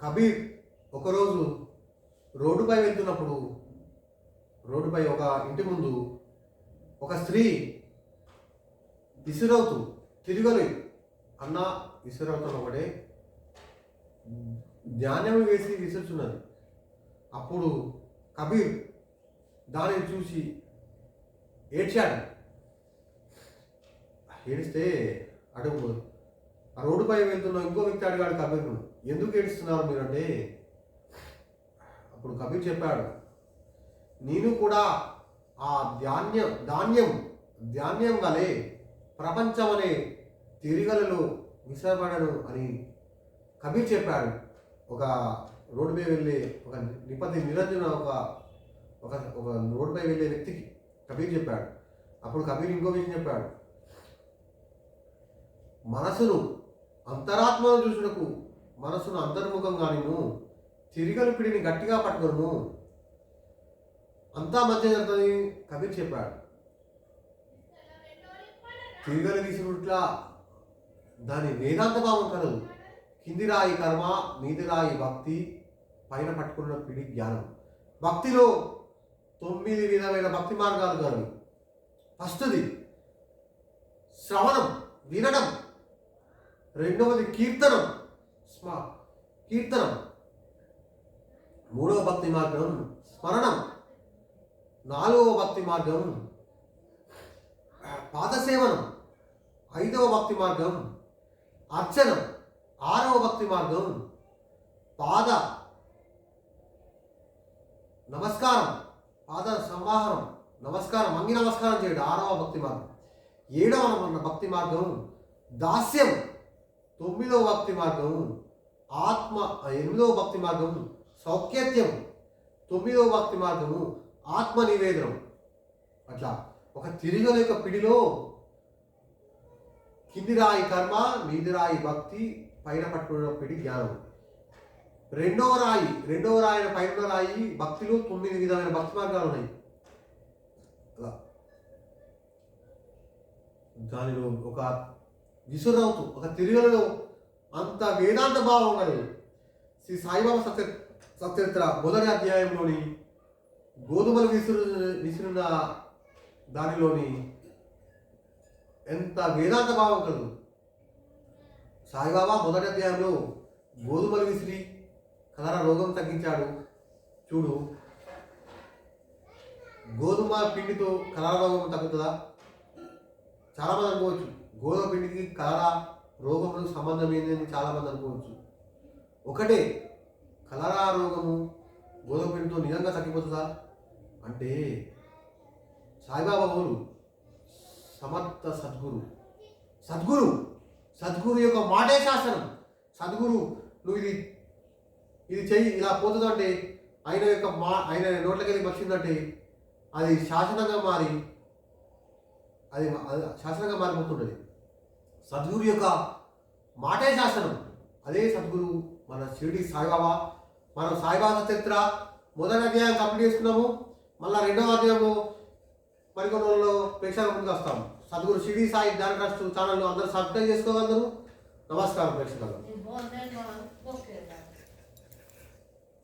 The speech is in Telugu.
కబీర్ ఒకరోజు రోడ్డుపై వెళ్తున్నప్పుడు రోడ్డుపై ఒక ఇంటి ముందు ఒక స్త్రీ విసిరవుతూ తిరగలి అన్న విసిరవుతున్న ఒకటే ధాన్యం వేసి విసురుచున్నది. అప్పుడు కబీర్ దానిని చూసి ఏడ్చాడు. ఏడిస్తే అడుగు ఆ రోడ్డుపై వెళ్తున్న ఇంకో వ్యక్తి అడిగాడు కబీర్ను, ఎందుకు ఏడుస్తున్నారు మీరంటే, అప్పుడు కబీర్ చెప్పాడు, నేను కూడా ఆ ధాన్యం వలె ప్రపంచం అనే తిరిగలలో విసరబడను అని కబీర్ చెప్పాడు. ఒక రోడ్డుపై వెళ్ళే ఒక నిరంజన ఒక రోడ్డుపై వెళ్ళే వ్యక్తికి కబీర్ చెప్పాడు. అప్పుడు కబీర్ ఇంకో విషయం చెప్పాడు, మనసును అంతరాత్మను చూసుటకు మనసును అంతర్ముఖంగా నేను తిరిగలు పిడిని గట్టిగా పట్టుకోను అంతా మధ్య జరుగుతుంది కబీర్ చెప్పాడు. తిరిగలు తీసుకుట్లా దాని వేదాంత భావం కలదు. కింది రాయి కర్మ, మీది రాయి భక్తి, పైన పట్టుకున్న పిడి జ్ఞానం. భక్తిలో 9 విధమైన భక్తి మార్గాలు కలవు. ఫస్ట్ది శ్రవణం, వినడం. రెండవది కీర్తనం, మూడవ భక్తి మార్గం స్మరణం. 4వ భక్తి మార్గం పాదసేవనం. 5వ భక్తి మార్గం అర్చనం. 6వ భక్తి మార్గం పాద నమస్కారం, పాద సంవాహనం, నమస్కారం, అంగి నమస్కారం చేయడం 6వ భక్తి మార్గం. 7వ భక్తి మార్గం దాస్యం. 9వ భక్తి మార్గం ఆత్మ. 8వ భక్తి మార్గం సౌఖ్యత్యం. 9వ భక్తి మార్గము ఆత్మ నివేదనం. అట్లా ఒక తిరిగలేక పిడిలో కింది రాయి కర్మ, మీది రాయి భక్తి, పైన పట్టుకున్న పిడి జ్ఞానం. రెండవ రాయి పైన రాయి భక్తిలో 9 విధమైన భక్తి మార్గాలు ఉన్నాయి. అలా దానిలో ఒక విసురవుతూ ఒక తిరుగులలో అంత వేదాంత భావం కలిగి శ్రీ సాయిబాబా సత్యత్ర మొదటి అధ్యాయంలోని గోధుమలు విసిరిన దానిలోని ఎంత వేదాంత భావం కలదు. సాయిబాబా మొదటి అధ్యాయంలో గోధుమలు విసిరి కలరా రోగం తగ్గించాడు. చూడు, గోధుమ పిండితో కలరా రోగం తగ్గుతుందా? చాలామంది అనుకోవచ్చు గోధుమ పిండికి కలరా రోగములకు సంబంధం ఏంటని చాలామంది అనుకోవచ్చు. ఒకటే, కలరా రోగము గోధుమ పిండితో నిజంగా తగ్గిపోతుందా అంటే సాయిబాబా ఊరు సమర్థ సద్గురు యొక్క మాటే శాసనం. సద్గురు నువ్వు ఇది చెయ్యి ఇలా పోతుందంటే ఆయన నోట్లకి వెళ్ళి వచ్చిందంటే అది శాసనంగా మారిపోతుంటుంది. సద్గురు యొక్క మాటే శాసనం. అదే సద్గురు మన షిరిడి సాయిబాబా. మనం సాయిబాబా చరిత్ర మొదటి అధ్యాయం కంప్లీట్ చేసుకున్నాము. మళ్ళీ 2వ అధ్యాయంలో మరికొన్ని రోజుల్లో ప్రేక్షకుల ముందుకు వస్తాము. సద్గురు షిరిడి సాయి ధ్యాన ట్రస్ట్ ఛానల్ అందరూ సబ్స్క్రైబ్ చేసుకోగలరు. నమస్కారం ప్రేక్షకులు.